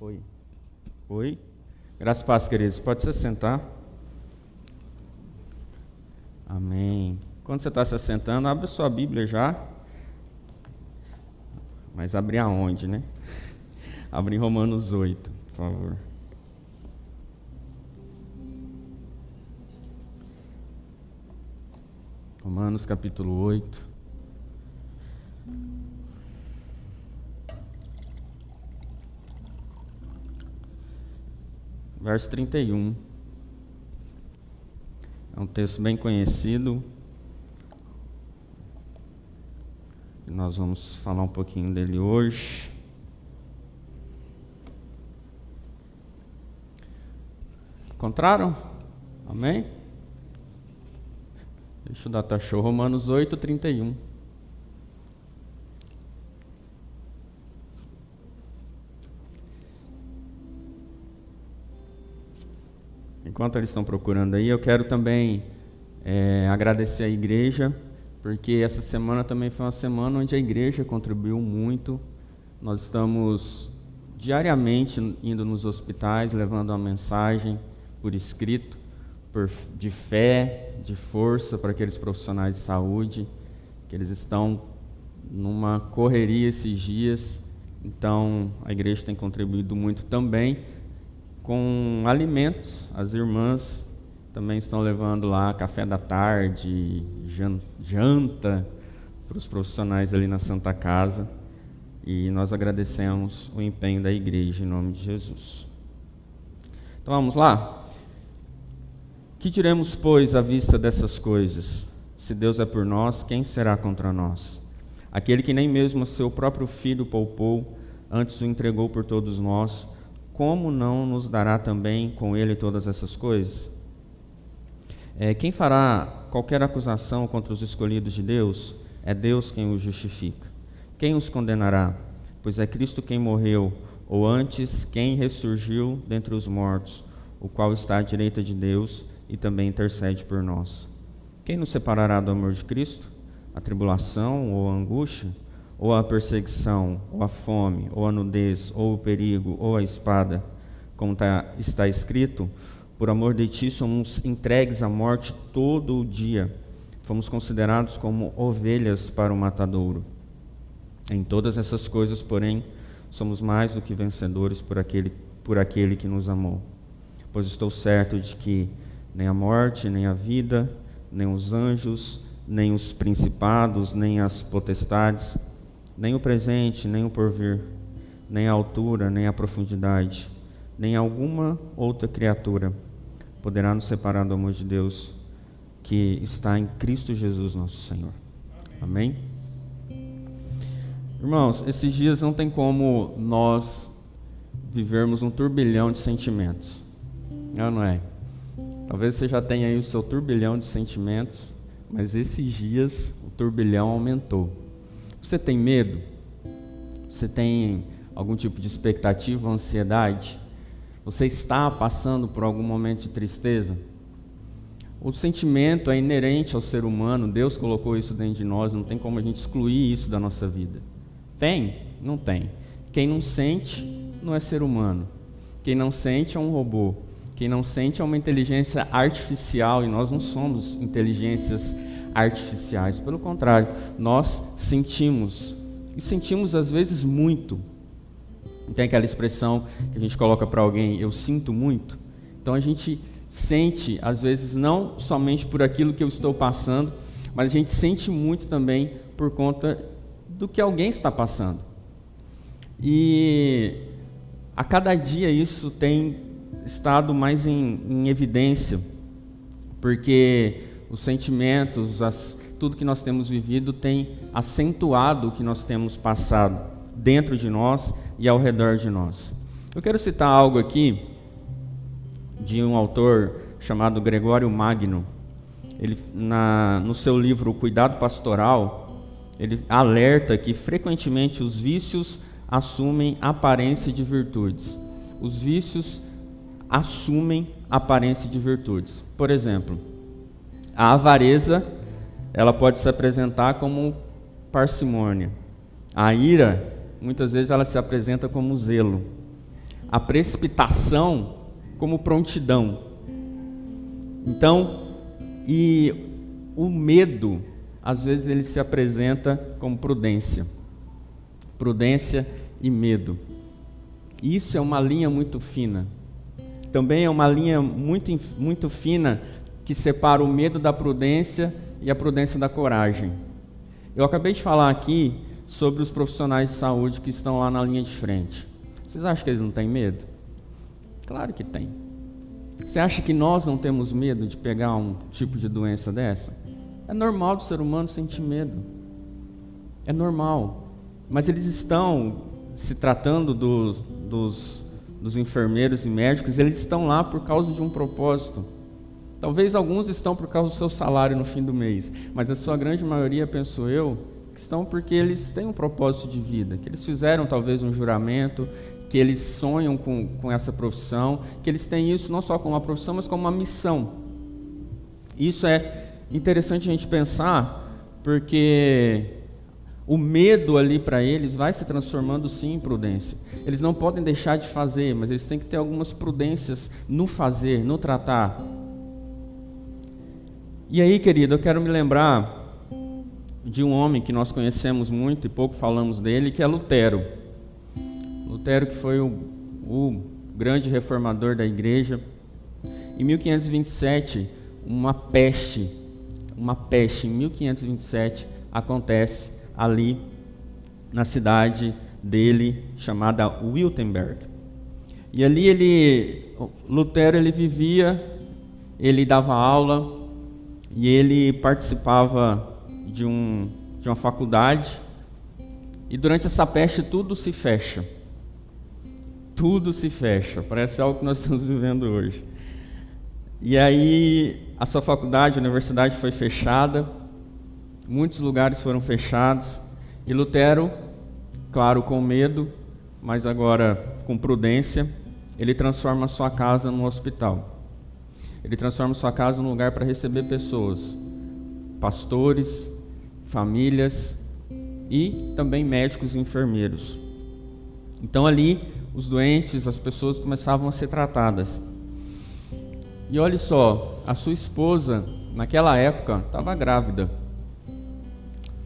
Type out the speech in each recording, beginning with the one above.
Oi. Oi. Graças e paz, queridos. Pode se sentar. Amém. Quando você está se assentando, abre sua Bíblia já. Mas abrir aonde, né? Abre em Romanos 8, por favor. Romanos capítulo 8. Verso 31. É um texto bem conhecido. E nós vamos falar um pouquinho dele hoje. Encontraram? Amém? Deixa eu dar show. Romanos 8, 31. Enquanto eles estão procurando aí, eu quero também agradecer a igreja, porque essa semana também foi uma semana onde a igreja contribuiu muito. Nós estamos diariamente indo nos hospitais, levando uma mensagem por escrito, de fé, de força para aqueles profissionais de saúde, que eles estão numa correria esses dias. Então, a igreja tem contribuído muito também com alimentos. As irmãs também estão levando lá café da tarde, janta para os profissionais ali na Santa Casa, e nós agradecemos o empenho da igreja em nome de Jesus. Então vamos lá? Que diremos, pois, à vista dessas coisas? Se Deus é por nós, quem será contra nós? Aquele que nem mesmo seu próprio filho poupou, antes o entregou por todos nós, como não nos dará também com ele todas essas coisas? Quem fará qualquer acusação contra os escolhidos de Deus? É Deus quem os justifica. Quem os condenará? Pois é Cristo quem morreu, ou antes, quem ressurgiu dentre os mortos, o qual está à direita de Deus e também intercede por nós. Quem nos separará do amor de Cristo? A tribulação ou a angústia? Ou a perseguição, ou a fome, ou a nudez, ou o perigo, ou a espada? Como está escrito, por amor de ti somos entregues à morte todo o dia. Fomos considerados como ovelhas para o matadouro. Em todas essas coisas, porém, somos mais do que vencedores por aquele que nos amou. Pois estou certo de que nem a morte, nem a vida, nem os anjos, nem os principados, nem as potestades, nem o presente, nem o porvir, nem a altura, nem a profundidade, nem alguma outra criatura poderá nos separar do amor de Deus que está em Cristo Jesus nosso Senhor. Amém? Irmãos, esses dias não tem como nós vivermos um turbilhão de sentimentos. Não é? Talvez você já tenha aí o seu turbilhão de sentimentos, mas esses dias o turbilhão aumentou. Você tem medo? Você tem algum tipo de expectativa ou ansiedade? Você está passando por algum momento de tristeza? O sentimento é inerente ao ser humano, Deus colocou isso dentro de nós, não tem como a gente excluir isso da nossa vida. Tem? Não tem. Quem não sente não é ser humano. Quem não sente é um robô. Quem não sente é uma inteligência artificial, e nós não somos inteligências artificiais. Pelo contrário, nós sentimos, e sentimos às vezes muito. Tem aquela expressão que a gente coloca para alguém, eu sinto muito. Então a gente sente, às vezes, não somente por aquilo que eu estou passando, mas a gente sente muito também por conta do que alguém está passando. E a cada dia isso tem estado mais em evidência, porque os sentimentos, tudo que nós temos vivido tem acentuado o que nós temos passado dentro de nós e ao redor de nós. Eu quero citar algo aqui de um autor chamado Gregório Magno. Ele, no seu livro O Cuidado Pastoral, ele alerta que frequentemente os vícios assumem aparência de virtudes. Os vícios assumem aparência de virtudes. Por exemplo, a avareza, ela pode se apresentar como parcimônia. A ira, muitas vezes, ela se apresenta como zelo. a precipitação como prontidão. Então, e o medo, às vezes ele se apresenta como prudência. Prudência e medo. Isso é uma linha muito fina. Também é uma linha muito fina que separa o medo da prudência e a prudência da coragem. Eu acabei de falar aqui sobre os profissionais de saúde que estão lá na linha de frente. Vocês acham que eles não têm medo? Claro que tem. Você acha que nós não temos medo de pegar um tipo de doença dessa? É normal do ser humano sentir medo. É normal. Mas eles estão, se tratando dos enfermeiros e médicos, eles estão lá por causa de um propósito. Talvez alguns estão por causa do seu salário no fim do mês, mas a sua grande maioria, penso eu, estão porque eles têm um propósito de vida, que eles fizeram talvez um juramento, que eles sonham com essa profissão, que eles têm isso não só como uma profissão, mas como uma missão. Isso é interessante a gente pensar, porque o medo ali para eles vai se transformando sim em prudência. Eles não podem deixar de fazer, mas eles têm que ter algumas prudências no fazer, no tratar. E aí, querido, eu quero me lembrar de um homem que nós conhecemos muito e pouco falamos dele, que é Lutero. Lutero, que foi o grande reformador da igreja. Em 1527, uma peste em 1527 acontece ali na cidade dele, chamada Wittenberg. E ali Lutero vivia, ele dava aula e ele participava de uma faculdade, e durante essa peste tudo se fecha. Tudo se fecha, parece algo que nós estamos vivendo hoje. E aí a sua faculdade, a universidade foi fechada, muitos lugares foram fechados, e Lutero, claro, com medo, mas agora com prudência, ele transforma a sua casa num hospital. Ele transforma sua casa num lugar para receber pessoas, pastores, famílias e também médicos e enfermeiros. Então ali, os doentes, as pessoas começavam a ser tratadas. E olha só, a sua esposa, naquela época, estava grávida.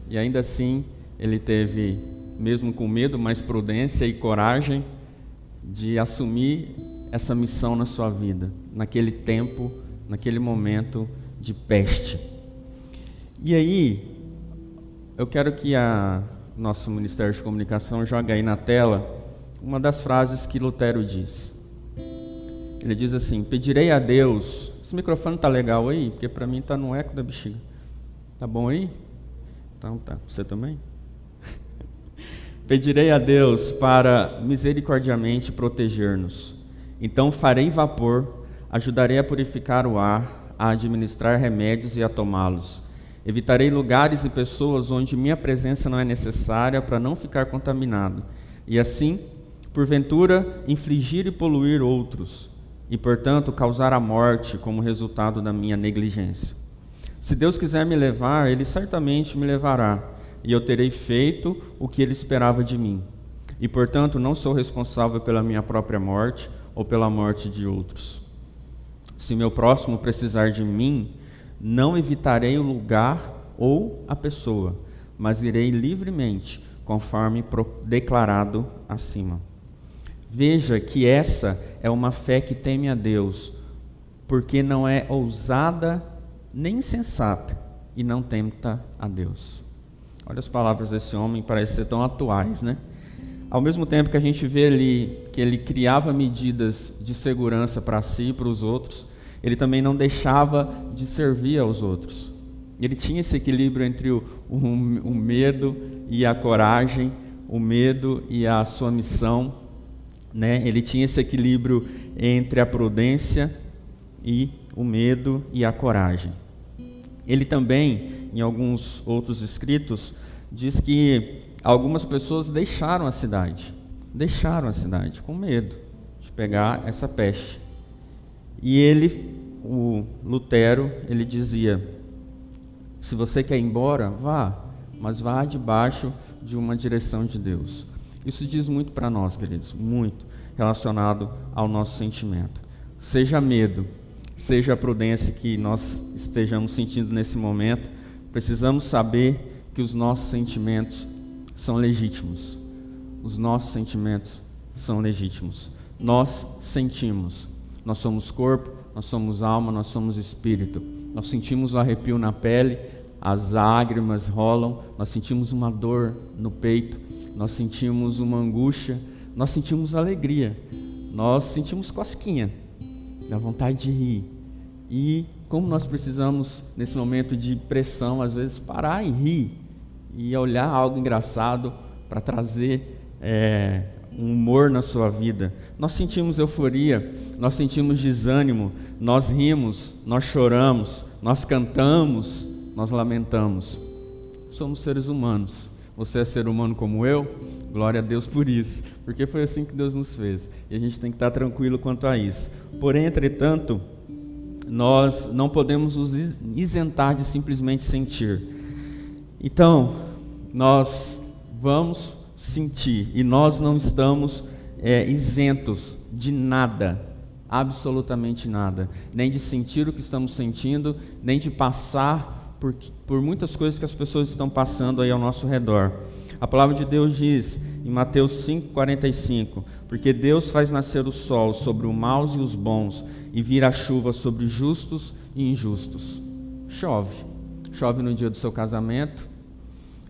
E ainda assim, ele teve, mesmo com medo, mais prudência e coragem de assumir essa missão na sua vida, naquele tempo, naquele momento de peste. E aí, eu quero que nosso Ministério de Comunicação jogue aí na tela uma das frases que Lutero diz. Ele diz assim: pedirei a Deus... Esse microfone está legal aí? Porque para mim está no eco da bexiga. Tá bom aí? Então tá, você também? Pedirei a Deus para misericordiamente proteger-nos. Então farei vapor, ajudarei a purificar o ar, a administrar remédios e a tomá-los. Evitarei lugares e pessoas onde minha presença não é necessária para não ficar contaminado. E assim, porventura, infligir e poluir outros, e portanto causar a morte como resultado da minha negligência. Se Deus quiser me levar, Ele certamente me levará, e eu terei feito o que Ele esperava de mim. E portanto não sou responsável pela minha própria morte, ou pela morte de outros. Se meu próximo precisar de mim, não evitarei o lugar ou a pessoa, mas irei livremente, conforme declarado acima. Veja que essa é uma fé que teme a Deus, porque não é ousada nem insensata e não tenta a Deus. Olha as palavras desse homem, parecem ser tão atuais, né? Ao mesmo tempo que a gente vê ali que ele criava medidas de segurança para si e para os outros, ele também não deixava de servir aos outros. Ele tinha esse equilíbrio entre o medo e a coragem, o medo e a sua missão, né? Ele tinha esse equilíbrio entre a prudência e o medo e a coragem. Ele também, em alguns outros escritos, diz que algumas pessoas deixaram a cidade com medo de pegar essa peste. E o Lutero, ele dizia: se você quer ir embora, vá, mas vá debaixo de uma direção de Deus. Isso diz muito para nós, queridos, muito relacionado ao nosso sentimento. Seja medo, seja a prudência que nós estejamos sentindo nesse momento, precisamos saber que os nossos sentimentos são legítimos. Os nossos sentimentos são legítimos. Nós sentimos. Nós somos corpo, nós somos alma, nós somos espírito. Nós sentimos o arrepio na pele, as lágrimas rolam, nós sentimos uma dor no peito, nós sentimos uma angústia, nós sentimos alegria, nós sentimos cosquinha, a vontade de rir. E como nós precisamos, nesse momento de pressão, às vezes parar e rir, e olhar algo engraçado para trazer um humor na sua vida. Nós sentimos euforia, nós sentimos desânimo, nós rimos, nós choramos, nós cantamos, nós lamentamos. Somos seres humanos. Você é ser humano como eu? Glória a Deus por isso, porque foi assim que Deus nos fez, e a gente tem que estar tranquilo quanto a isso. Porém, entretanto, nós não podemos nos isentar de simplesmente sentir. Então, nós vamos sentir, e nós não estamos isentos de nada, absolutamente nada, nem de sentir o que estamos sentindo, nem de passar por muitas coisas que as pessoas estão passando aí ao nosso redor. A palavra de Deus diz em Mateus 5,45: porque Deus faz nascer o sol sobre os maus e os bons, e vira a chuva sobre justos e injustos. Chove no dia do seu casamento,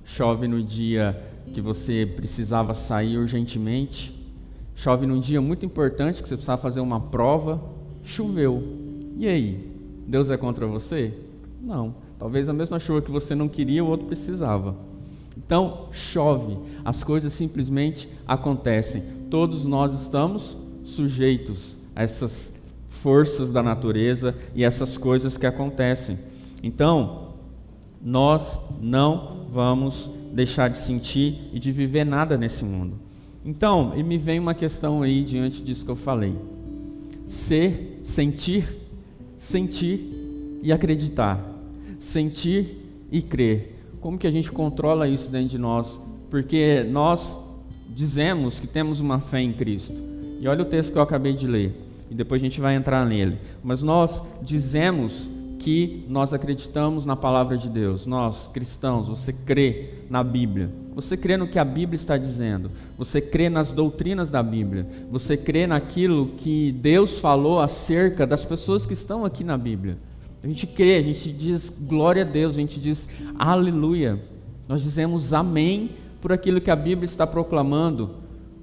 chove no dia que você precisava sair urgentemente, chove num dia muito importante que você precisava fazer uma prova, choveu. E aí? Deus é contra você? Não. Talvez a mesma chuva que você não queria, o outro precisava. Então, chove. As coisas simplesmente acontecem. Todos nós estamos sujeitos a essas forças da natureza e essas coisas que acontecem. Então, nós não vamos deixar de sentir e de viver nada nesse mundo. Então, e me vem uma questão aí diante disso que eu falei. Sentir e acreditar. Sentir e crer. Como que a gente controla isso dentro de nós? Porque nós dizemos que temos uma fé em Cristo. E olha o texto que eu acabei de ler, e depois a gente vai entrar nele. Mas nós dizemos que nós acreditamos na palavra de Deus. Nós, cristãos, você crê na Bíblia. Você crê no que a Bíblia está dizendo. Você crê nas doutrinas da Bíblia. Você crê naquilo que Deus falou acerca das pessoas que estão aqui na Bíblia. A gente crê, a gente diz glória a Deus, a gente diz aleluia. Nós dizemos amém por aquilo que a Bíblia está proclamando.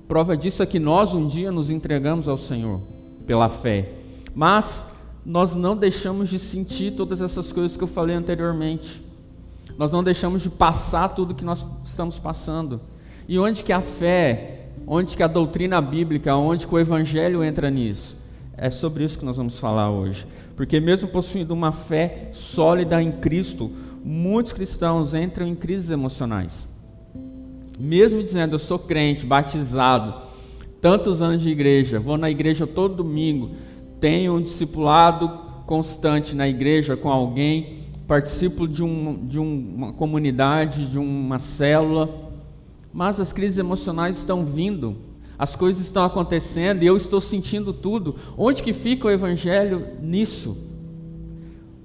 Prova disso é que nós um dia nos entregamos ao Senhor pela fé. Mas nós não deixamos de sentir todas essas coisas que eu falei anteriormente. Nós não deixamos de passar tudo que nós estamos passando. E onde que a fé, onde que a doutrina bíblica, onde que o Evangelho entra nisso? É sobre isso que nós vamos falar hoje. Porque mesmo possuindo uma fé sólida em Cristo, muitos cristãos entram em crises emocionais. Mesmo dizendo, eu sou crente, batizado, tantos anos de igreja, vou na igreja todo domingo, tenho um discipulado constante na igreja com alguém, participo de uma comunidade, de uma célula, mas as crises emocionais estão vindo. As coisas estão acontecendo e eu estou sentindo tudo. Onde que fica o Evangelho nisso?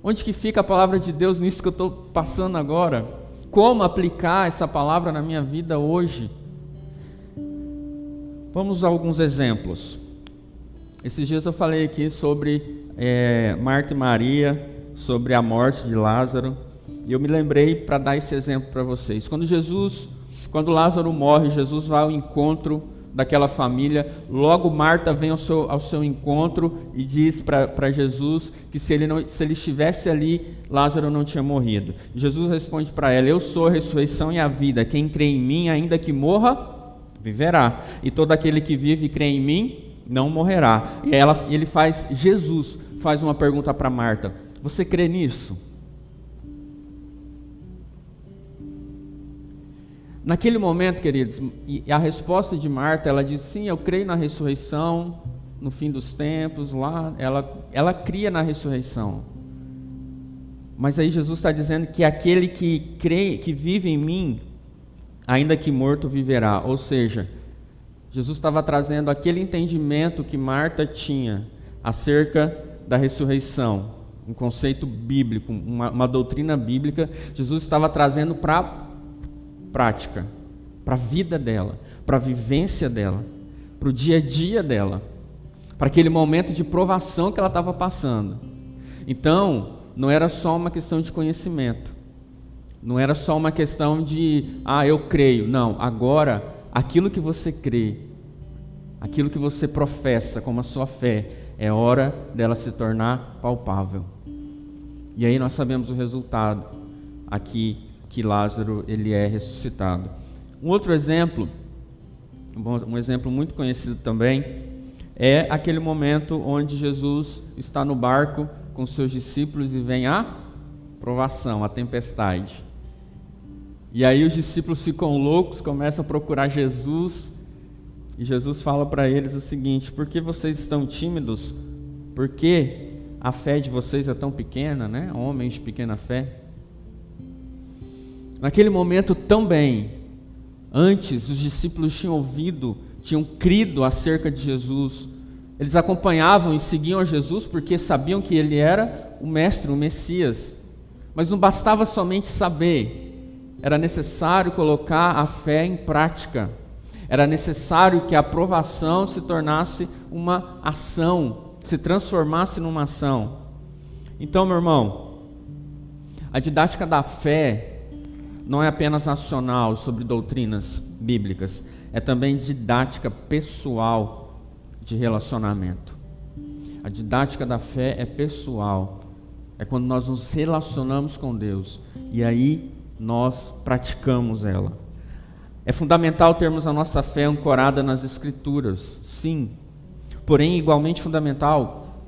Onde que fica a palavra de Deus nisso que eu estou passando agora? Como aplicar essa palavra na minha vida hoje? Vamos a alguns exemplos. Esses dias eu falei aqui sobre Marta e Maria, sobre a morte de Lázaro. E eu me lembrei para dar esse exemplo para vocês. Quando Lázaro morre, Jesus vai ao encontro daquela família, logo Marta vem ao seu encontro e diz para Jesus que se ele estivesse ali, Lázaro não tinha morrido. Jesus responde para ela, eu sou a ressurreição e a vida, quem crê em mim, ainda que morra, viverá, e todo aquele que vive e crê em mim, não morrerá. E Jesus faz uma pergunta para Marta, você crê nisso? Naquele momento, queridos, e a resposta de Marta, ela diz, sim, eu creio na ressurreição, no fim dos tempos, lá, ela cria na ressurreição. Mas aí Jesus está dizendo que aquele que crê, que vive em mim, ainda que morto, viverá. Ou seja, Jesus estava trazendo aquele entendimento que Marta tinha acerca da ressurreição, um conceito bíblico, uma doutrina bíblica. Jesus estava trazendo para a prática, para a vida dela, para a vivência dela, para o dia a dia dela, para aquele momento de provação que ela estava passando. Então, não era só uma questão de conhecimento, não era só uma questão de, eu creio. Não, agora, aquilo que você crê, aquilo que você professa como a sua fé, é hora dela se tornar palpável. E aí nós sabemos o resultado, aqui, que Lázaro ele é ressuscitado. Um outro exemplo, um exemplo muito conhecido também, é aquele momento onde Jesus está no barco com seus discípulos e vem a provação, a tempestade. E aí os discípulos ficam loucos, começam a procurar Jesus, e Jesus fala para eles o seguinte: por que vocês estão tímidos? Por que a fé de vocês é tão pequena, né? Homens de pequena fé. Naquele momento também, antes os discípulos tinham ouvido, tinham crido acerca de Jesus. Eles acompanhavam e seguiam a Jesus porque sabiam que ele era o Mestre, o Messias. Mas não bastava somente saber, era necessário colocar a fé em prática. Era necessário que a aprovação se tornasse uma ação, se transformasse numa ação. Então, meu irmão, a didática da fé não é apenas nacional sobre doutrinas bíblicas, é também didática pessoal de relacionamento. A didática da fé é pessoal, é quando nós nos relacionamos com Deus e aí nós praticamos ela. É fundamental termos a nossa fé ancorada nas Escrituras, sim. Porém, igualmente fundamental,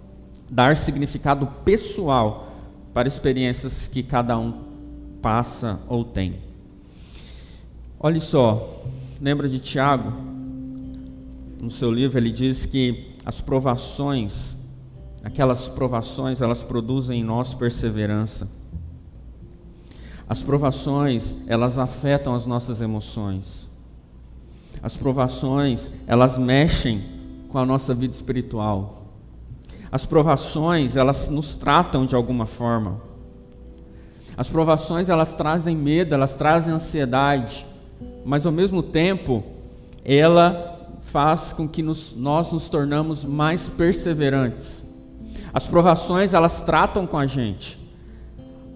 dar significado pessoal para experiências que cada um passa ou tem. Olha só, lembra de Tiago? No seu livro ele diz que as provações, aquelas provações, elas produzem em nós perseverança. As provações, elas afetam as nossas emoções. As provações, elas mexem com a nossa vida espiritual. As provações, elas nos tratam de alguma forma. As provações, elas trazem medo, elas trazem ansiedade, mas ao mesmo tempo, ela faz com que nós nos tornamos mais perseverantes. As provações, elas tratam com a gente.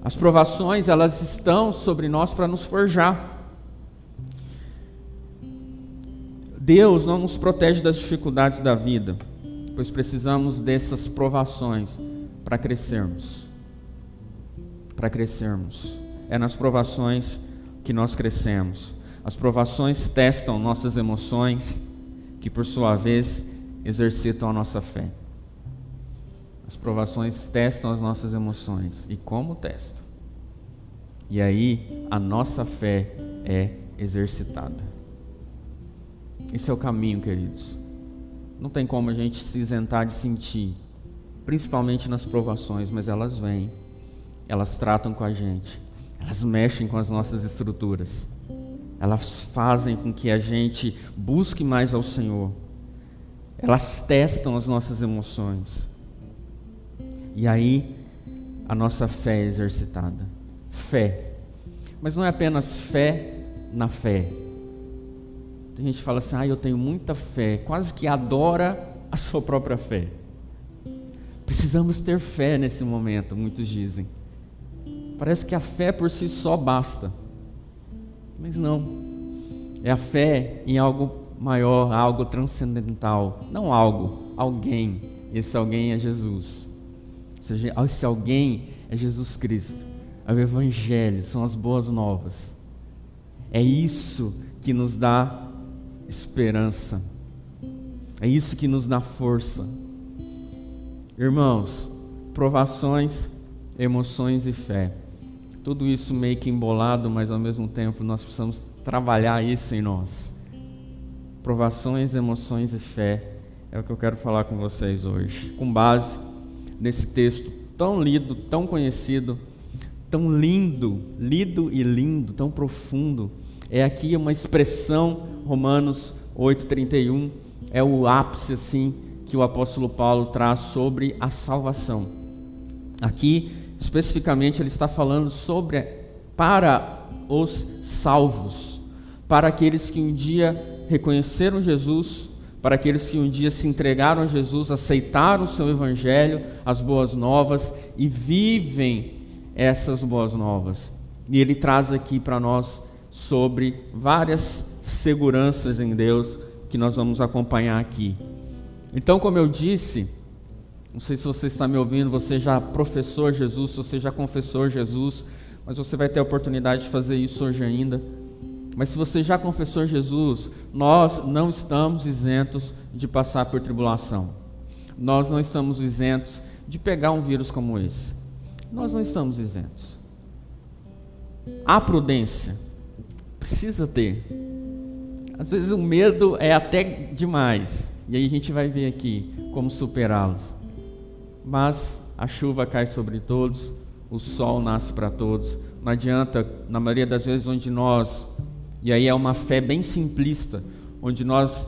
As provações, elas estão sobre nós para nos forjar. Deus não nos protege das dificuldades da vida, pois precisamos dessas provações para crescermos. Para crescermos. É nas provações que nós crescemos. As provações testam nossas emoções, que por sua vez exercitam a nossa fé. As provações testam as nossas emoções. E como testam? E aí a nossa fé é exercitada. Esse é o caminho, queridos. Não tem como a gente se isentar de sentir, principalmente nas provações, mas elas vêm, elas tratam com a gente, elas mexem com as nossas estruturas, elas fazem com que a gente busque mais ao Senhor, elas testam as nossas emoções. E aí, a nossa fé é exercitada. Fé. Mas não é apenas fé na fé. Tem gente que fala assim, eu tenho muita fé, quase que adora a sua própria fé. Precisamos ter fé nesse momento, muitos dizem. Parece que a fé por si só basta. Mas não. É a fé em algo maior, algo transcendental. Não algo, alguém. Esse alguém é Jesus. Esse alguém é Jesus Cristo, é o Evangelho, são as boas novas. É isso que nos dá esperança, é isso que nos dá força. Irmãos, provações, emoções e fé, tudo isso meio que embolado, mas ao mesmo tempo nós precisamos trabalhar isso em nós. Provações, emoções e fé, é o que eu quero falar com vocês hoje, com base nesse texto tão lido, tão conhecido, tão lido e lindo, tão profundo. É aqui uma expressão, Romanos 8:31 é o ápice assim que o apóstolo Paulo traz sobre a salvação. Aqui, especificamente, ele está falando sobre para os salvos, para aqueles que um dia reconheceram Jesus, para aqueles que um dia se entregaram a Jesus, aceitaram o seu evangelho, as boas novas, e vivem essas boas novas. E ele traz aqui para nós sobre várias seguranças em Deus que nós vamos acompanhar aqui. Então, como eu disse, não sei se você está me ouvindo, você já professou Jesus, se você já confessou Jesus, mas você vai ter a oportunidade de fazer isso hoje ainda. Mas se você já confessou Jesus, nós não estamos isentos de passar por tribulação. Nós não estamos isentos de pegar um vírus como esse. Nós não estamos isentos. Há prudência. Precisa ter. Às vezes o medo é até demais. E aí a gente vai ver aqui como superá-los. Mas a chuva cai sobre todos, o sol nasce para todos. Não adianta, na maioria das vezes, onde nós... E aí é uma fé bem simplista, onde nós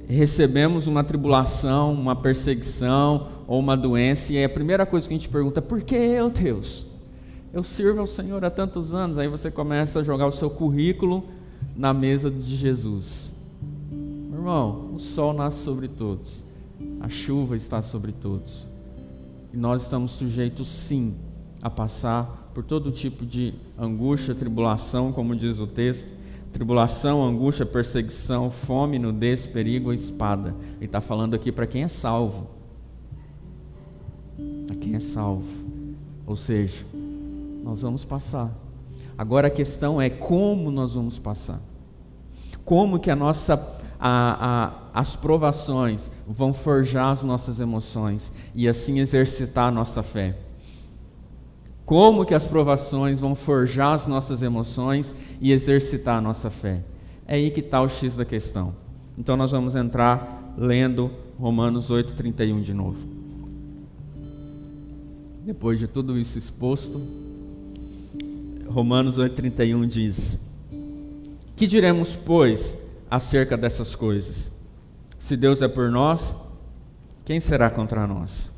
recebemos uma tribulação, uma perseguição ou uma doença, e aí a primeira coisa que a gente pergunta, por que eu, Deus? Eu sirvo ao Senhor há tantos anos. Aí você começa a jogar o seu currículo na mesa de Jesus. Meu irmão, o sol nasce sobre todos, a chuva está sobre todos, e nós estamos sujeitos sim a passar por todo tipo de angústia, tribulação, como diz o texto. Tribulação, angústia, perseguição, fome, nudez, perigo ou espada. Ele está falando aqui para quem é salvo. Para quem é salvo. Ou seja, nós vamos passar. Agora a questão é como nós vamos passar. Como que as provações vão forjar as nossas emoções e assim exercitar a nossa fé. Como que as provações vão forjar as nossas emoções e exercitar a nossa fé? É aí que está o X da questão. Então nós vamos entrar lendo Romanos 8:31 de novo. Depois de tudo isso exposto, Romanos 8:31 diz: que diremos, pois, acerca dessas coisas? Se Deus é por nós, quem será contra nós?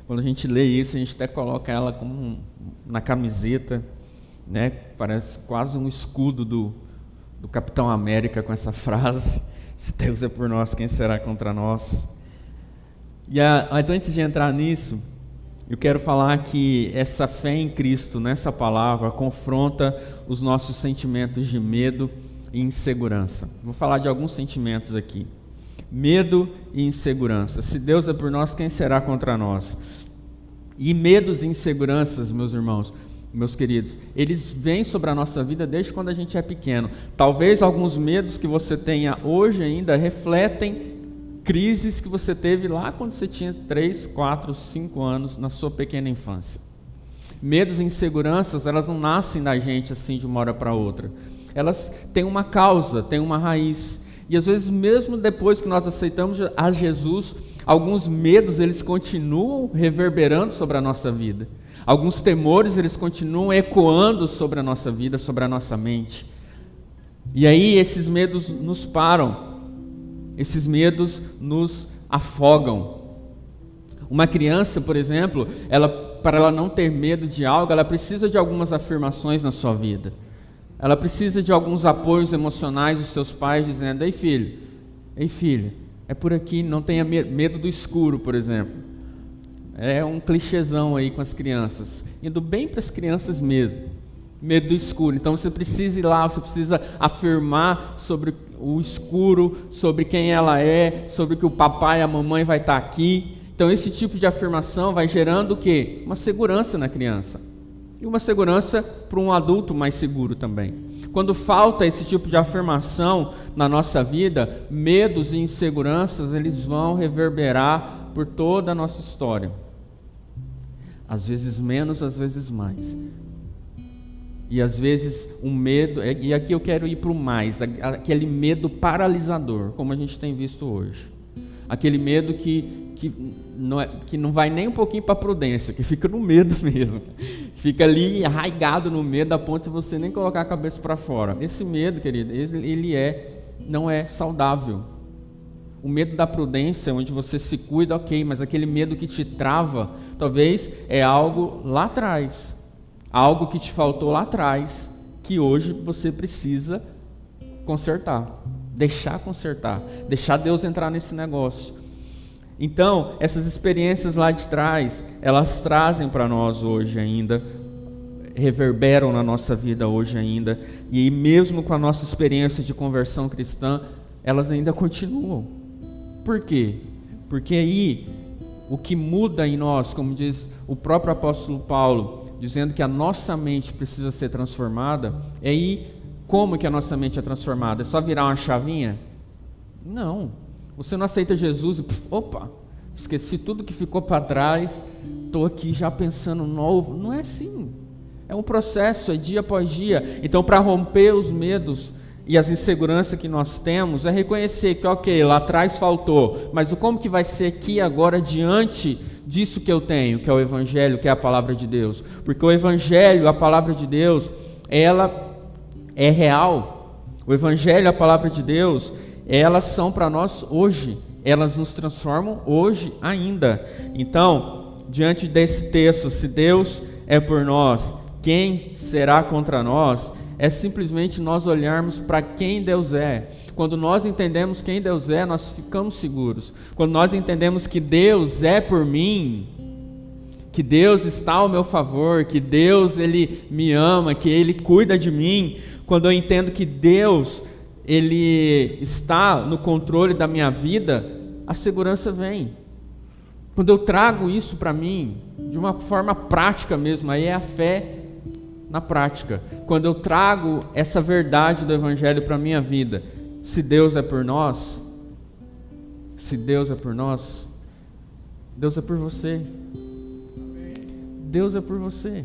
Quando a gente lê isso, a gente até coloca ela como na camiseta, né? Parece quase um escudo do Capitão América com essa frase: se Deus é por nós, quem será contra nós? Mas antes de entrar nisso, eu quero falar que essa fé em Cristo, nessa palavra, confronta os nossos sentimentos de medo e insegurança. Vou falar de alguns sentimentos aqui. Medo e insegurança. Se Deus é por nós, quem será contra nós? E medos e inseguranças, meus irmãos, meus queridos, eles vêm sobre a nossa vida desde quando a gente é pequeno. Talvez alguns medos que você tenha hoje ainda refletem crises que você teve lá quando você tinha 3, 4, 5 anos, na sua pequena infância. Medos e inseguranças, elas não nascem da gente assim de uma hora para outra. Elas têm uma causa, têm uma raiz. E às vezes, mesmo depois que nós aceitamos a Jesus, alguns medos eles continuam reverberando sobre a nossa vida. Alguns temores eles continuam ecoando sobre a nossa vida, sobre a nossa mente. E aí esses medos nos param. Esses medos nos afogam. Uma criança, por exemplo, para ela não ter medo de algo, ela precisa de algumas afirmações na sua vida. Ela precisa de alguns apoios emocionais dos seus pais, dizendo: ei filha, é por aqui, não tenha medo do escuro, por exemplo. É um clichêzão aí com as crianças, indo bem para as crianças mesmo, medo do escuro. Então você precisa ir lá, você precisa afirmar sobre o escuro, sobre quem ela é, sobre que o papai e a mamãe vai estar aqui. Então esse tipo de afirmação vai gerando o quê? Uma segurança na criança. E uma segurança para um adulto mais seguro também. Quando falta esse tipo de afirmação na nossa vida, medos e inseguranças, eles vão reverberar por toda a nossa história. Às vezes menos, às vezes mais. E às vezes um medo, e aqui eu quero ir para o mais, aquele medo paralisador, como a gente tem visto hoje. Aquele medo que não vai nem um pouquinho para a prudência, que fica no medo mesmo. Fica ali arraigado no medo, a ponto de você nem colocar a cabeça para fora. Esse medo, querido, ele é não é saudável. O medo da prudência, onde você se cuida, ok, mas aquele medo que te trava, talvez é algo lá atrás, algo que te faltou lá atrás, que hoje você precisa consertar, deixar Deus entrar nesse negócio. Então, essas experiências lá de trás, elas trazem para nós hoje ainda, reverberam na nossa vida hoje ainda, e mesmo com a nossa experiência de conversão cristã, elas ainda continuam. Por quê? Porque aí, o que muda em nós, como diz o próprio apóstolo Paulo, dizendo que a nossa mente precisa ser transformada, é aí, como que a nossa mente é transformada? É só virar uma chavinha? Não. Você não aceita Jesus e, opa, esqueci tudo que ficou para trás, estou aqui já pensando novo. Não é assim. É um processo, é dia após dia. Então, para romper os medos e as inseguranças que nós temos, é reconhecer que, ok, lá atrás faltou, mas como que vai ser aqui agora diante disso que eu tenho, que é o Evangelho, que é a Palavra de Deus? Porque o Evangelho, a Palavra de Deus, ela é real. O Evangelho, a Palavra de Deus, elas são para nós hoje, elas nos transformam hoje ainda. Então, diante desse texto, se Deus é por nós, quem será contra nós? É simplesmente nós olharmos para quem Deus é. Quando nós entendemos quem Deus é, nós ficamos seguros. Quando nós entendemos que Deus é por mim, que Deus está ao meu favor, que Deus Ele me ama, que Ele cuida de mim, quando eu entendo que Deus Ele está no controle da minha vida, a segurança vem. Quando eu trago isso para mim, de uma forma prática mesmo, aí é a fé na prática. Quando eu trago essa verdade do Evangelho para a minha vida, se Deus é por nós, Deus é por você. Deus é por você.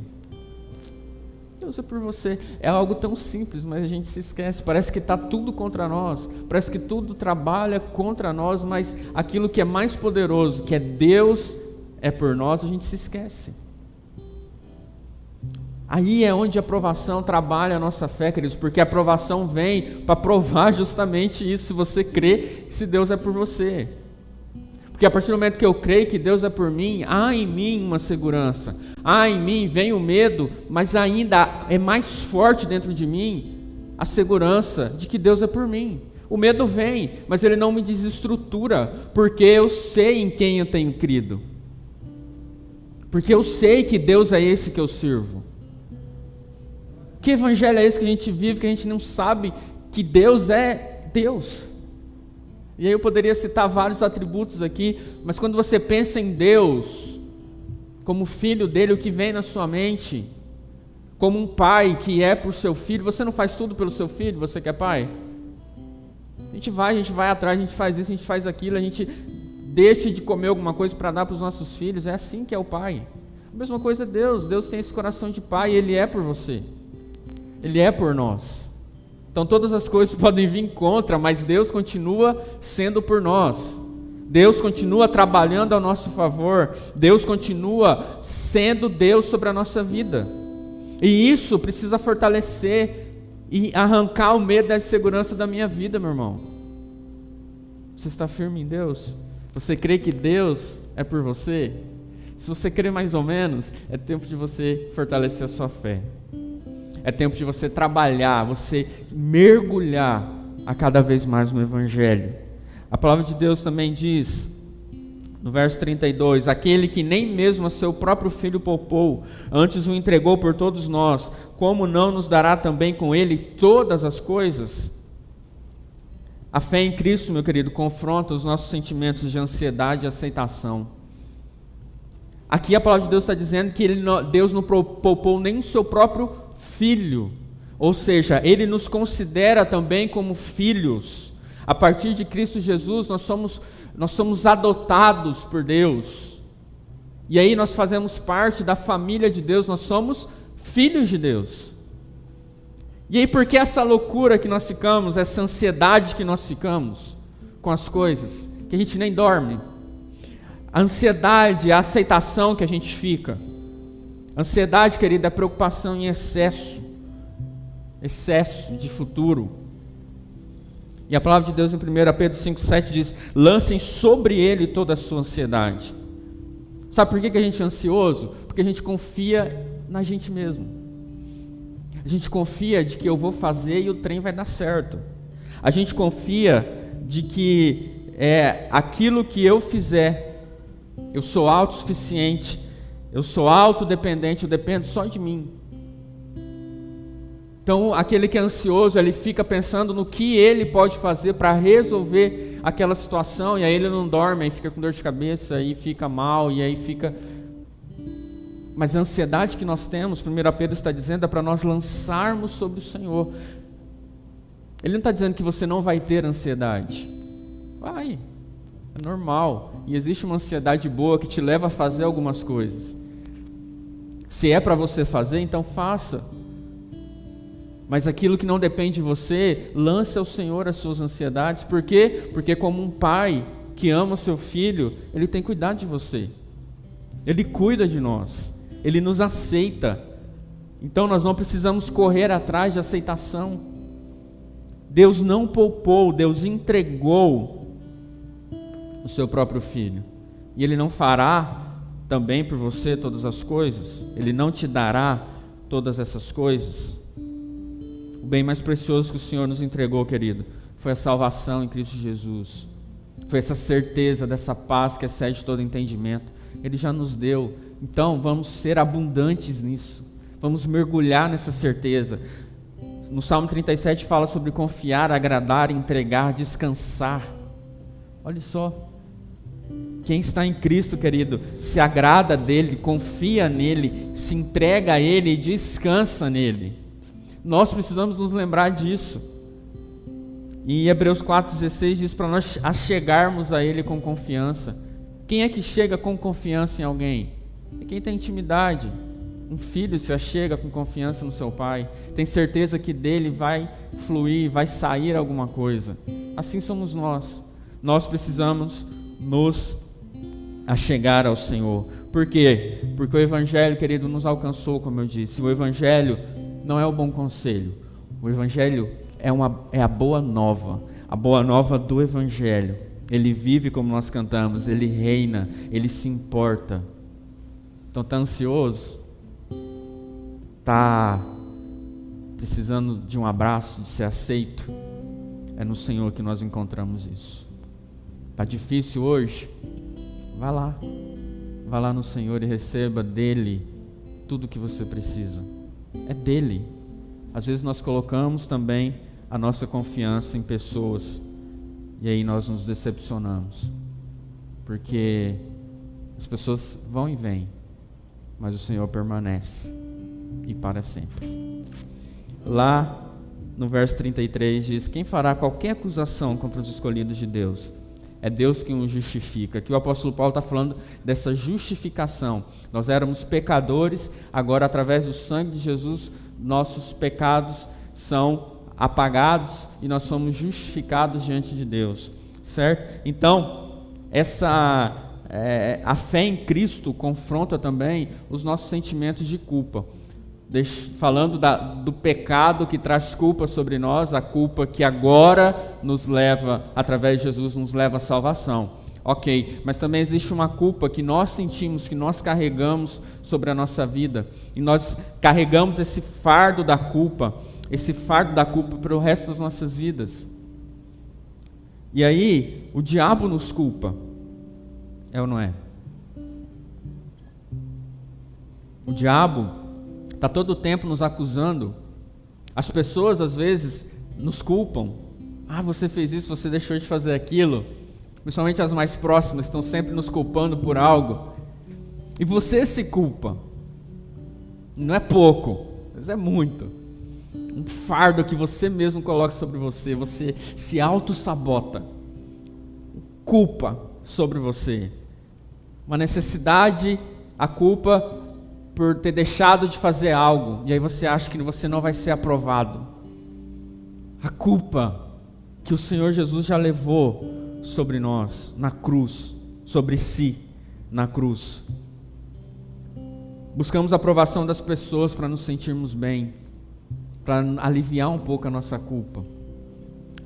Deus é por você. É algo tão simples, mas a gente se esquece. Parece que está tudo contra nós. Parece que tudo trabalha contra nós, mas aquilo que é mais poderoso, que é Deus é por nós, a gente se esquece. Aí é onde a aprovação trabalha a nossa fé, queridos, porque a aprovação vem para provar justamente isso, se você crê, se Deus é por você. Porque a partir do momento que eu creio que Deus é por mim, há em mim uma segurança, há em mim vem o medo, mas ainda é mais forte dentro de mim a segurança de que Deus é por mim. O medo vem, mas ele não me desestrutura, porque eu sei em quem eu tenho crido. Porque eu sei que Deus é esse que eu sirvo. Que evangelho é esse que a gente vive, que a gente não sabe que Deus é Deus? E aí eu poderia citar vários atributos aqui, mas quando você pensa em Deus, como filho dele, o que vem na sua mente, como um pai que é por seu filho, você não faz tudo pelo seu filho, você que é pai? A gente vai atrás, a gente faz isso, a gente faz aquilo, a gente deixa de comer alguma coisa para dar para os nossos filhos, é assim que é o pai. A mesma coisa é Deus, Deus tem esse coração de pai, Ele é por você. Ele é por nós. Então todas as coisas podem vir contra, mas Deus continua sendo por nós. Deus continua trabalhando ao nosso favor. Deus continua sendo Deus sobre a nossa vida. E isso precisa fortalecer e arrancar o medo da insegurança da minha vida, meu irmão. Você está firme em Deus? Você crê que Deus é por você? Se você crê mais ou menos, é tempo de você fortalecer a sua fé. É tempo de você trabalhar, você mergulhar a cada vez mais no Evangelho. A palavra de Deus também diz, no verso 32, aquele que nem mesmo a seu próprio filho poupou, antes o entregou por todos nós, como não nos dará também com ele todas as coisas? A fé em Cristo, meu querido, confronta os nossos sentimentos de ansiedade e aceitação. Aqui a palavra de Deus está dizendo que Deus não poupou nem o seu próprio filho, ou seja, Ele nos considera também como filhos. A partir de Cristo Jesus, nós somos adotados por Deus, e aí nós fazemos parte da família de Deus, nós somos filhos de Deus. E aí por que essa loucura que nós ficamos, essa ansiedade que nós ficamos com as coisas, que a gente nem dorme? A ansiedade, a aceitação que a gente fica. Ansiedade, querida, é preocupação em excesso de futuro. E a palavra de Deus em 1 Pedro 5,7 diz: lancem sobre ele toda a sua ansiedade. Sabe por que a gente é ansioso? Porque a gente confia na gente mesmo. A gente confia de que eu vou fazer e o trem vai dar certo. A gente confia de que aquilo que eu fizer, eu sou autossuficiente, eu sou autodependente, eu dependo só de mim. Então, aquele que é ansioso, ele fica pensando no que ele pode fazer para resolver aquela situação, e aí ele não dorme, aí fica com dor de cabeça, aí fica mal, e aí fica... Mas a ansiedade que nós temos, 1 Pedro está dizendo, é para nós lançarmos sobre o Senhor. Ele não está dizendo que você não vai ter ansiedade. Vai, é normal. E existe uma ansiedade boa que te leva a fazer algumas coisas. Se é para você fazer, então faça. Mas aquilo que não depende de você, lance ao Senhor as suas ansiedades. Por quê? Porque como um pai que ama o seu filho, ele tem cuidado de você. Ele cuida de nós. Ele nos aceita. Então nós não precisamos correr atrás de aceitação. Deus não poupou, Deus entregou o seu próprio filho. E Ele não fará também por você todas as coisas? Ele não te dará todas essas coisas? O bem mais precioso que o Senhor nos entregou, querido, foi a salvação em Cristo Jesus. Foi essa certeza dessa paz que excede todo entendimento. Ele já nos deu. Então vamos ser abundantes nisso. Vamos mergulhar nessa certeza. No Salmo 37 fala sobre confiar, agradar, entregar, descansar. Olha só. Quem está em Cristo, querido, se agrada dele, confia nele, se entrega a ele e descansa nele. Nós precisamos nos lembrar disso. E Hebreus 4,16 diz para nós achegarmos a ele com confiança. Quem é que chega com confiança em alguém? É quem tem intimidade. Um filho se achega com confiança no seu pai, tem certeza que dele vai fluir, vai sair alguma coisa. Assim somos nós. Nós precisamos nos achegar ao Senhor. Por quê? Porque o Evangelho, querido, nos alcançou, como eu disse. O Evangelho não é o bom conselho. O Evangelho é a boa nova do Evangelho. Ele vive como nós cantamos, ele reina, ele se importa. Então está ansioso? Está precisando de um abraço, de ser aceito? É no Senhor que nós encontramos isso. Está difícil hoje? Vai lá no Senhor e receba dele tudo o que você precisa. É dele. Às vezes nós colocamos também a nossa confiança em pessoas e aí nós nos decepcionamos, porque as pessoas vão e vêm, mas o Senhor permanece e para sempre. Lá no verso 33 diz: quem fará qualquer acusação contra os escolhidos de Deus? É Deus quem os justifica. Aqui o apóstolo Paulo está falando dessa justificação. Nós éramos pecadores, agora através do sangue de Jesus, nossos pecados são apagados e nós somos justificados diante de Deus, certo? Então, a fé em Cristo confronta também os nossos sentimentos de culpa. Falando do pecado que traz culpa sobre nós, a culpa que agora nos leva, através de Jesus, nos leva à salvação. Ok, mas também existe uma culpa que nós sentimos, que nós carregamos sobre a nossa vida. E nós carregamos esse fardo da culpa para o resto das nossas vidas. E aí, o diabo nos culpa. É ou não é? O diabo está todo o tempo nos acusando. As pessoas às vezes nos culpam. Você fez isso, você deixou de fazer aquilo. Principalmente as mais próximas estão sempre nos culpando por algo. E você se culpa. Não é pouco, mas é muito. Um fardo que você mesmo coloca sobre você. Você se auto-sabota. Culpa sobre você. Uma necessidade, a culpa por ter deixado de fazer algo, e aí você acha que você não vai ser aprovado. A culpa que o Senhor Jesus já levou sobre nós, na cruz, sobre si, na cruz. Buscamos a aprovação das pessoas para nos sentirmos bem, para aliviar um pouco a nossa culpa.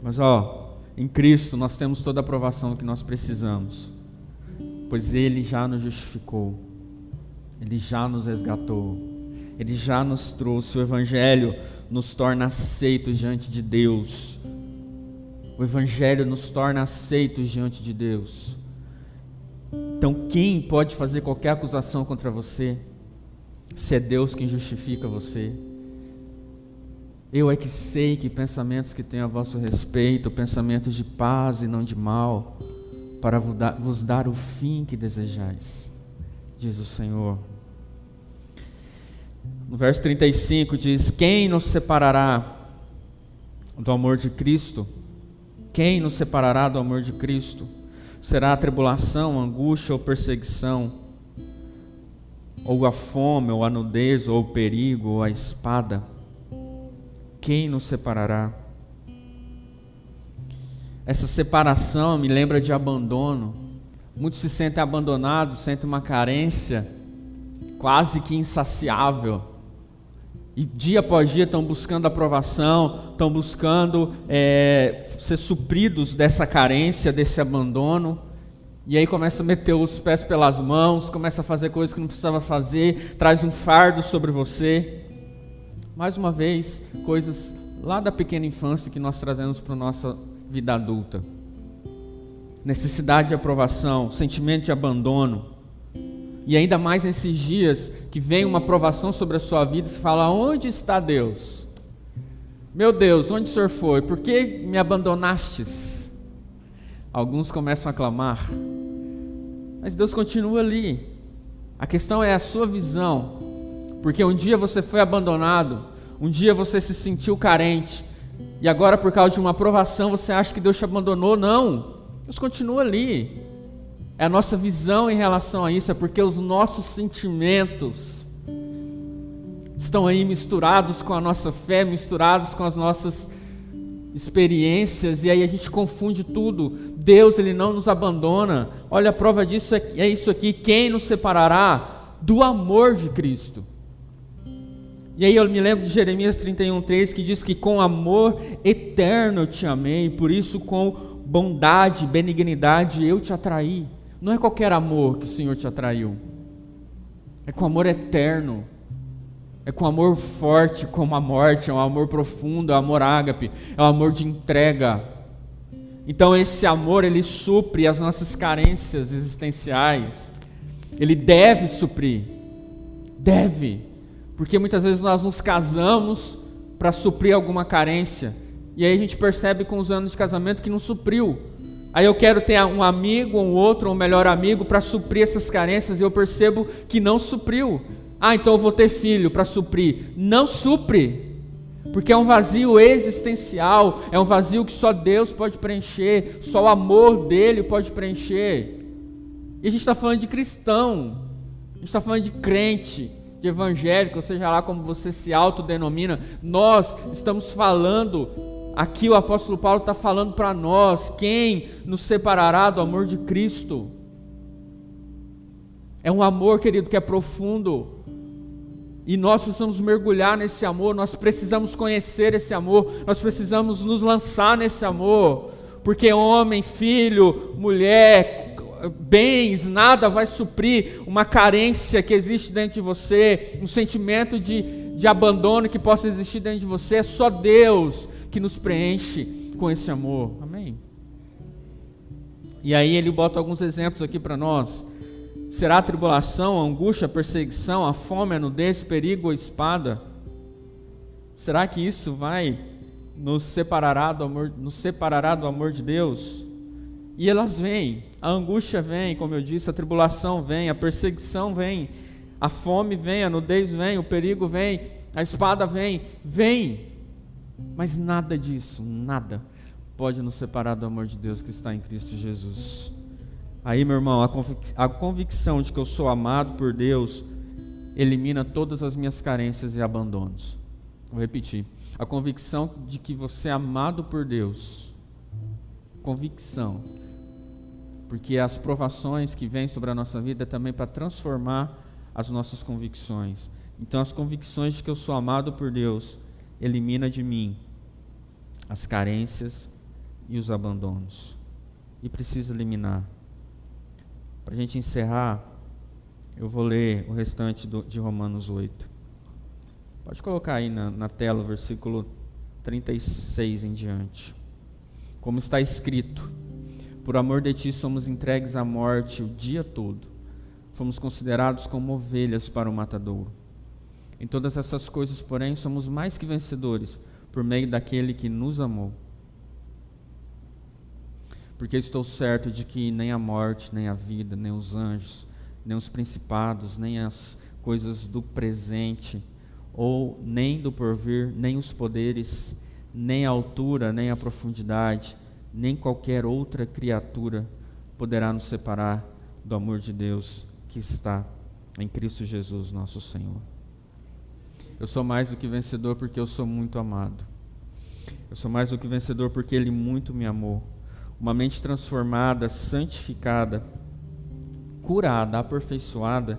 Mas Em Cristo nós temos toda a aprovação que nós precisamos, pois Ele já nos justificou, Ele já nos resgatou, Ele já nos trouxe. O Evangelho nos torna aceitos diante de Deus. O Evangelho nos torna aceitos diante de Deus. Então quem pode fazer qualquer acusação contra você, se é Deus quem justifica você? Eu é que sei que pensamentos que tenho a vosso respeito, pensamentos de paz e não de mal, para vos dar o fim que desejais, diz o Senhor. No verso 35 diz: quem nos separará do amor de Cristo? Quem nos separará do amor de Cristo? Será a tribulação, a angústia ou perseguição, ou a fome, ou a nudez, ou o perigo, ou a espada? Quem nos separará? Essa separação me lembra de abandono. Muitos se sentem abandonados, sentem uma carência quase que insaciável. E dia após dia estão buscando aprovação, estão buscando ser supridos dessa carência, desse abandono. E aí começa a meter os pés pelas mãos, começa a fazer coisas que não precisava fazer, traz um fardo sobre você. Mais uma vez, coisas lá da pequena infância que nós trazemos para a nossa vida adulta. Necessidade de aprovação, sentimento de abandono. E ainda mais nesses dias que vem uma provação sobre a sua vida, você fala: onde está Deus? Meu Deus, onde o Senhor foi? Por que me abandonastes? Alguns começam a clamar, mas Deus continua ali. A questão é a sua visão, porque um dia você foi abandonado, um dia você se sentiu carente, e agora por causa de uma provação você acha que Deus te abandonou. Não, Deus continua ali. É a nossa visão em relação a isso, é porque os nossos sentimentos estão aí misturados com a nossa fé, misturados com as nossas experiências, e aí a gente confunde tudo. Deus, Ele não nos abandona. Olha, a prova disso é isso aqui: quem nos separará do amor de Cristo? E aí eu me lembro de Jeremias 31:3, que diz que com amor eterno eu te amei, por isso com bondade, benignidade eu te atraí. Não é qualquer amor que o Senhor te atraiu, é com amor eterno, é com amor forte como a morte, é um amor profundo, é um amor ágape, é um amor de entrega. Então esse amor, ele supre as nossas carências existenciais, ele deve suprir, porque muitas vezes nós nos casamos para suprir alguma carência, e aí a gente percebe com os anos de casamento que não supriu. Aí eu quero ter um amigo, um outro, um melhor amigo para suprir essas carências, e eu percebo que não supriu. Então eu vou ter filho para suprir. Não supre, porque é um vazio existencial, é um vazio que só Deus pode preencher, só o amor dele pode preencher. E a gente está falando de cristão, a gente está falando de crente, de evangélico, ou seja lá como você se autodenomina. Nós estamos falando, aqui o apóstolo Paulo está falando para nós: quem nos separará do amor de Cristo? É um amor, querido, que é profundo, e nós precisamos mergulhar nesse amor, nós precisamos conhecer esse amor, nós precisamos nos lançar nesse amor, porque homem, filho, mulher, bens, nada vai suprir uma carência que existe dentro de você, um sentimento de abandono que possa existir dentro de você. É só Deus que nos preenche com esse amor. Amém? E aí ele bota alguns exemplos aqui para nós. Será a tribulação, a angústia, a perseguição, a fome, a nudez, perigo ou espada? Será que isso vai nos separará do amor de Deus? E elas vêm, a angústia vem, como eu disse, a tribulação vem, a perseguição vem, a fome vem, a nudez vem, o perigo vem, a espada vem. Mas nada disso, nada pode nos separar do amor de Deus que está em Cristo Jesus. Aí, meu irmão, a convicção de que eu sou amado por Deus elimina todas as minhas carências e abandonos. Vou repetir. A convicção de que você é amado por Deus. Convicção. Porque as provações que vêm sobre a nossa vida é também para transformar as nossas convicções. Então, as convicções de que eu sou amado por Deus elimina de mim as carências e os abandonos. E precisa eliminar. Para a gente encerrar, eu vou ler o restante de Romanos 8. Pode colocar aí na tela o versículo 36 em diante. Como está escrito: por amor de ti somos entregues à morte o dia todo. Fomos considerados como ovelhas para o matadouro. Em todas essas coisas, porém, somos mais que vencedores, por meio daquele que nos amou. Porque estou certo de que nem a morte, nem a vida, nem os anjos, nem os principados, nem as coisas do presente, ou nem do porvir, nem os poderes, nem a altura, nem a profundidade, nem qualquer outra criatura poderá nos separar do amor de Deus que está em Cristo Jesus, nosso Senhor. Eu sou mais do que vencedor porque eu sou muito amado. Eu sou mais do que vencedor porque Ele muito me amou. Uma mente transformada, santificada, curada, aperfeiçoada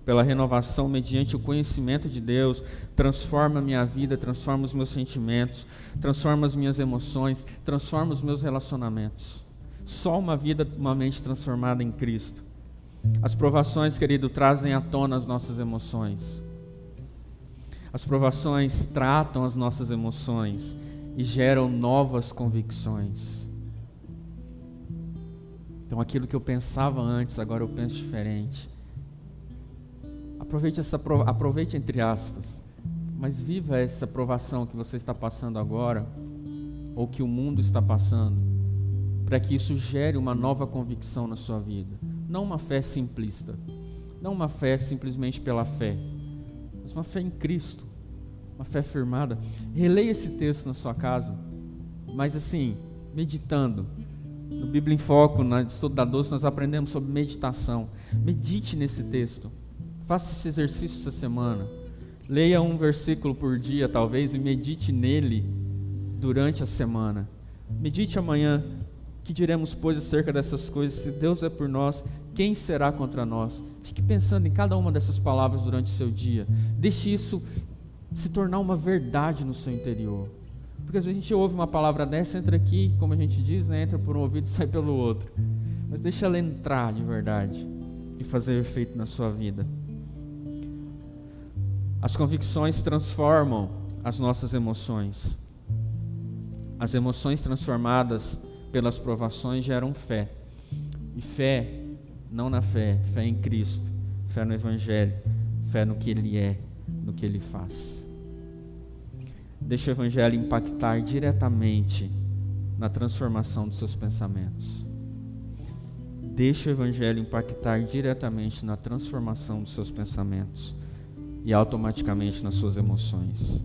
pela renovação mediante o conhecimento de Deus, transforma a minha vida, transforma os meus sentimentos, transforma as minhas emoções, transforma os meus relacionamentos. Só uma mente transformada em Cristo. As provações, querido, trazem à tona as nossas emoções. As provações tratam as nossas emoções e geram novas convicções. Então aquilo que eu pensava antes, agora eu penso diferente. Aproveite entre aspas, mas viva essa provação que você está passando agora, ou que o mundo está passando, para que isso gere uma nova convicção na sua vida. Não uma fé simplista, não uma fé simplesmente pela fé, mas uma fé em Cristo, uma fé firmada. Releia esse texto na sua casa, mas assim, meditando. No Bíblia em Foco, no Estudo da Doce, nós aprendemos sobre meditação. Medite nesse texto. Faça esse exercício essa semana. Leia um versículo por dia, talvez, e medite nele durante a semana. Medite amanhã. Que diremos, pois, acerca dessas coisas? Se Deus é por nós, quem será contra nós? Fique pensando em cada uma dessas palavras durante o seu dia. Deixe isso se tornar uma verdade no seu interior. Porque às vezes a gente ouve uma palavra dessa, entra aqui, como a gente diz, né? Entra por um ouvido e sai pelo outro. Mas deixa ela entrar de verdade e fazer efeito na sua vida. As convicções transformam as nossas emoções. As emoções transformadas pelas provações geram fé. E fé, não na fé, fé em Cristo, fé no Evangelho, fé no que Ele é, no que Ele faz. Deixa o Evangelho impactar diretamente na transformação dos seus pensamentos. Deixa o Evangelho impactar diretamente na transformação dos seus pensamentos e automaticamente nas suas emoções.